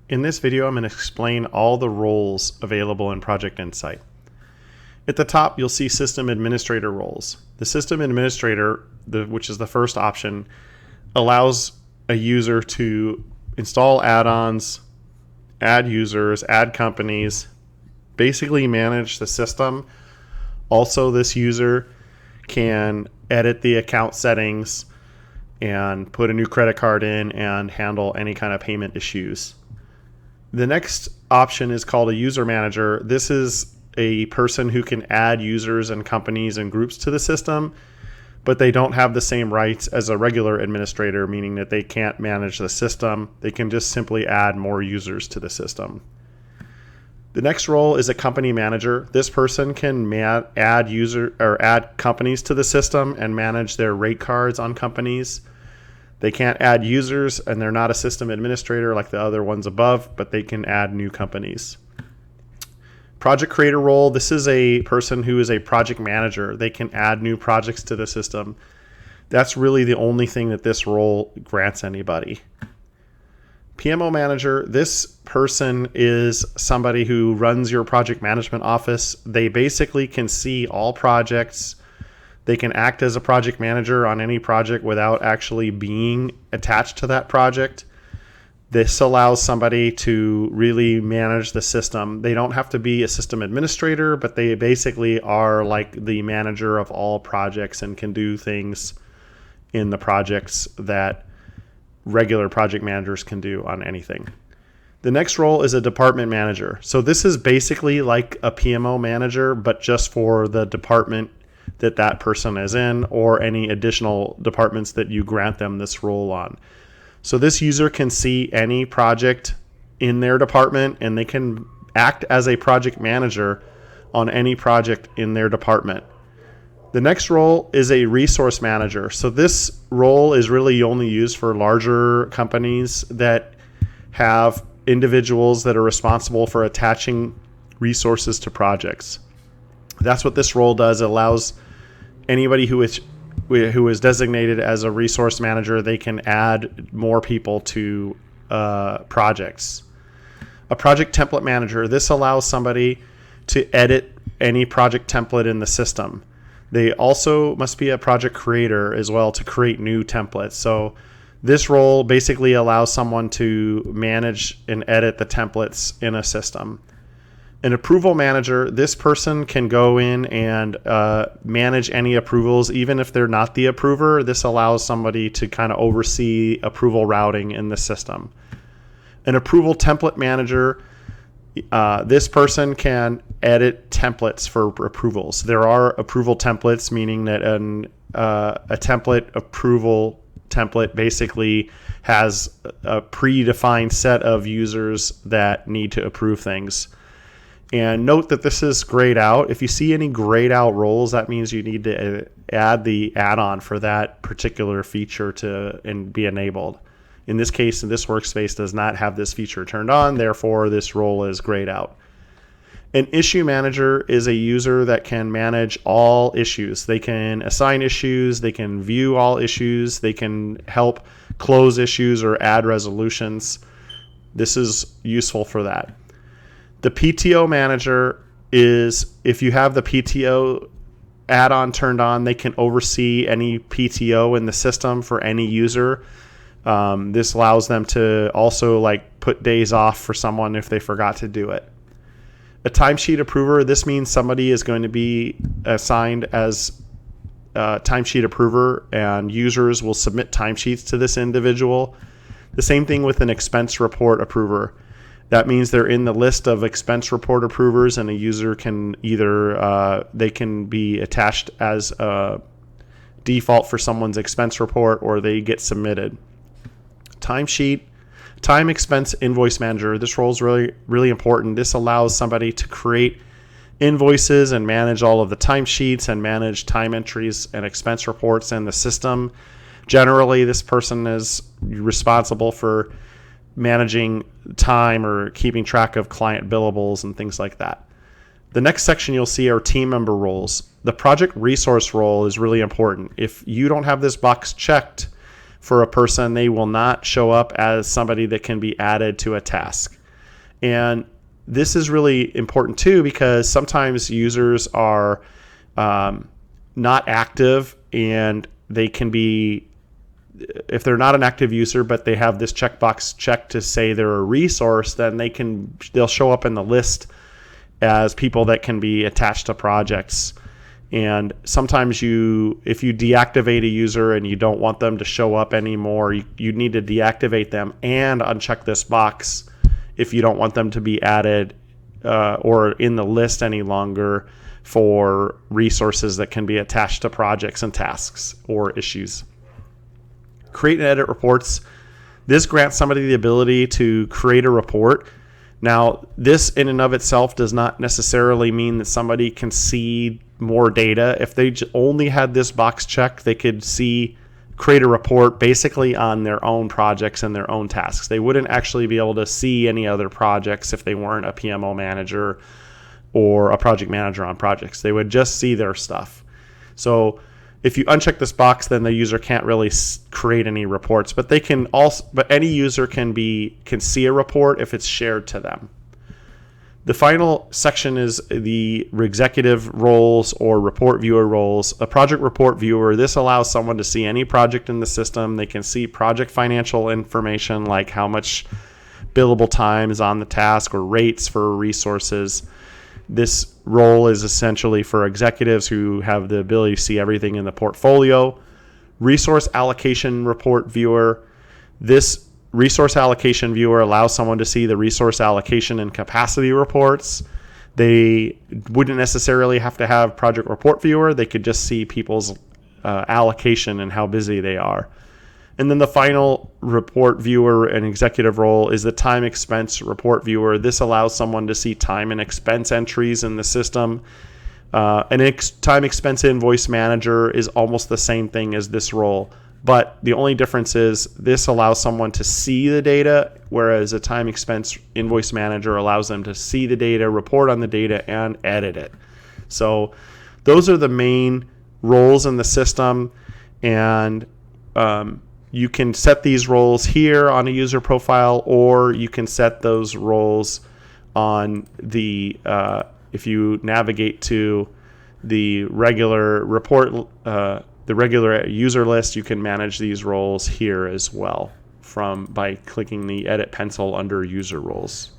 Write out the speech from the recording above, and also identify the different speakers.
Speaker 1: In this video, I'm going to explain all the roles available in Project Insight. At the top, you'll see System Administrator roles. The System Administrator, which is the first option, allows a user to install add-ons, add users, add companies, basically manage the system. Also, this user can edit the account settings and put a new credit card in and handle any kind of payment issues. The next option is called a user manager. This is a person who can add users and companies and groups to the system, but they don't have the same rights as a regular administrator, meaning that they can't manage the system. They can just simply add more users to the system. The next role is a company manager. This person can add companies to the system and manage their rate cards on companies. They can't add users, and they're not a system administrator like the other ones above, but they can add new companies. Project creator role. This is a person who is a project manager. They can add new projects to the system. That's really the only thing that this role grants anybody. PMO manager. This person is somebody who runs your project management office. They basically can see all projects. They can act as a project manager on any project without actually being attached to that project. This allows somebody to really manage the system. They don't have to be a system administrator, but they basically are like the manager of all projects and can do things in the projects that regular project managers can do on anything. The next role is a department manager. So this is basically like a PMO manager, but just for the department that person is in, or any additional departments that you grant them this role on. So this user can see any project in their department, and they can act as a project manager on any project in their department. The next role is a resource manager. So this role is really only used for larger companies that have individuals that are responsible for attaching resources to projects. That's what this role does. It allows anybody who is designated as a resource manager, they can add more people to projects. A project template manager. This allows somebody to edit any project template in the system. They also must be a project creator as well to create new templates. So this role basically allows someone to manage and edit the templates in a system. An approval manager, this person can go in and manage any approvals, even if they're not the approver. This allows somebody to kind of oversee approval routing in the system. An approval template manager, this person can edit templates for approvals. There are approval templates, meaning that a template approval template basically has a predefined set of users that need to approve things. And note that this is grayed out. If you see any grayed out roles, that means you need to add the add-on for that particular feature to be enabled. In this case, this workspace does not have this feature turned on, therefore this role is grayed out. An issue manager is a user that can manage all issues. They can assign issues, they can view all issues, they can help close issues or add resolutions. This is useful for that. The PTO manager is, if you have the PTO add-on turned on, they can oversee any PTO in the system for any user. This allows them to also put days off for someone if they forgot to do it. A timesheet approver, this means somebody is going to be assigned as a timesheet approver, and users will submit timesheets to this individual. The same thing with an expense report approver. That means they're in the list of expense report approvers, and a user can either they can be attached as a default for someone's expense report, or they get submitted. Time expense invoice manager. This role is really important. This allows somebody to create invoices and manage all of the timesheets and manage time entries and expense reports in the system. Generally, this person is responsible for managing time or keeping track of client billables and things like that. The next section you'll see are team member roles. The project resource role is really important. If you don't have this box checked for a person, they will not show up as somebody that can be added to a task. And this is really important too, because sometimes users are not active, and they can be, if they're not an active user but they have this checkbox checked to say they're a resource, then they'll show up in the list as people that can be attached to projects. And sometimes if you deactivate a user and you don't want them to show up anymore, you need to deactivate them and uncheck this box if you don't want them to be added or in the list any longer for resources that can be attached to projects and tasks or issues. Create and edit reports. This grants somebody the ability to create a report. Now, this in and of itself does not necessarily mean that somebody can see more data. If they only had this box checked, they could create a report basically on their own projects and their own tasks. They wouldn't actually be able to see any other projects if they weren't a PMO manager or a project manager on projects. They would just see their stuff. So if you uncheck this box, then the user can't really create any reports, but any user can see a report if it's shared to them. The final section is the executive roles or report viewer roles. A project report viewer, this allows someone to see any project in the system. They can see project financial information like how much billable time is on the task or rates for resources. This role is essentially for executives who have the ability to see everything in the portfolio. Resource allocation report viewer. This resource allocation viewer allows someone to see the resource allocation and capacity reports. They wouldn't necessarily have to have project report viewer. They could just see people's allocation and how busy they are. And then the final report viewer and executive role is the time expense report viewer. This allows someone to see time and expense entries in the system. Time expense invoice manager is almost the same thing as this role, but the only difference is this allows someone to see the data, whereas a time expense invoice manager allows them to see the data, report on the data, and edit it. So those are the main roles in the system, and you can set these roles here on a user profile, or you can set those roles on if you navigate to the regular report, the regular user list, you can manage these roles here as well by clicking the edit pencil under user roles.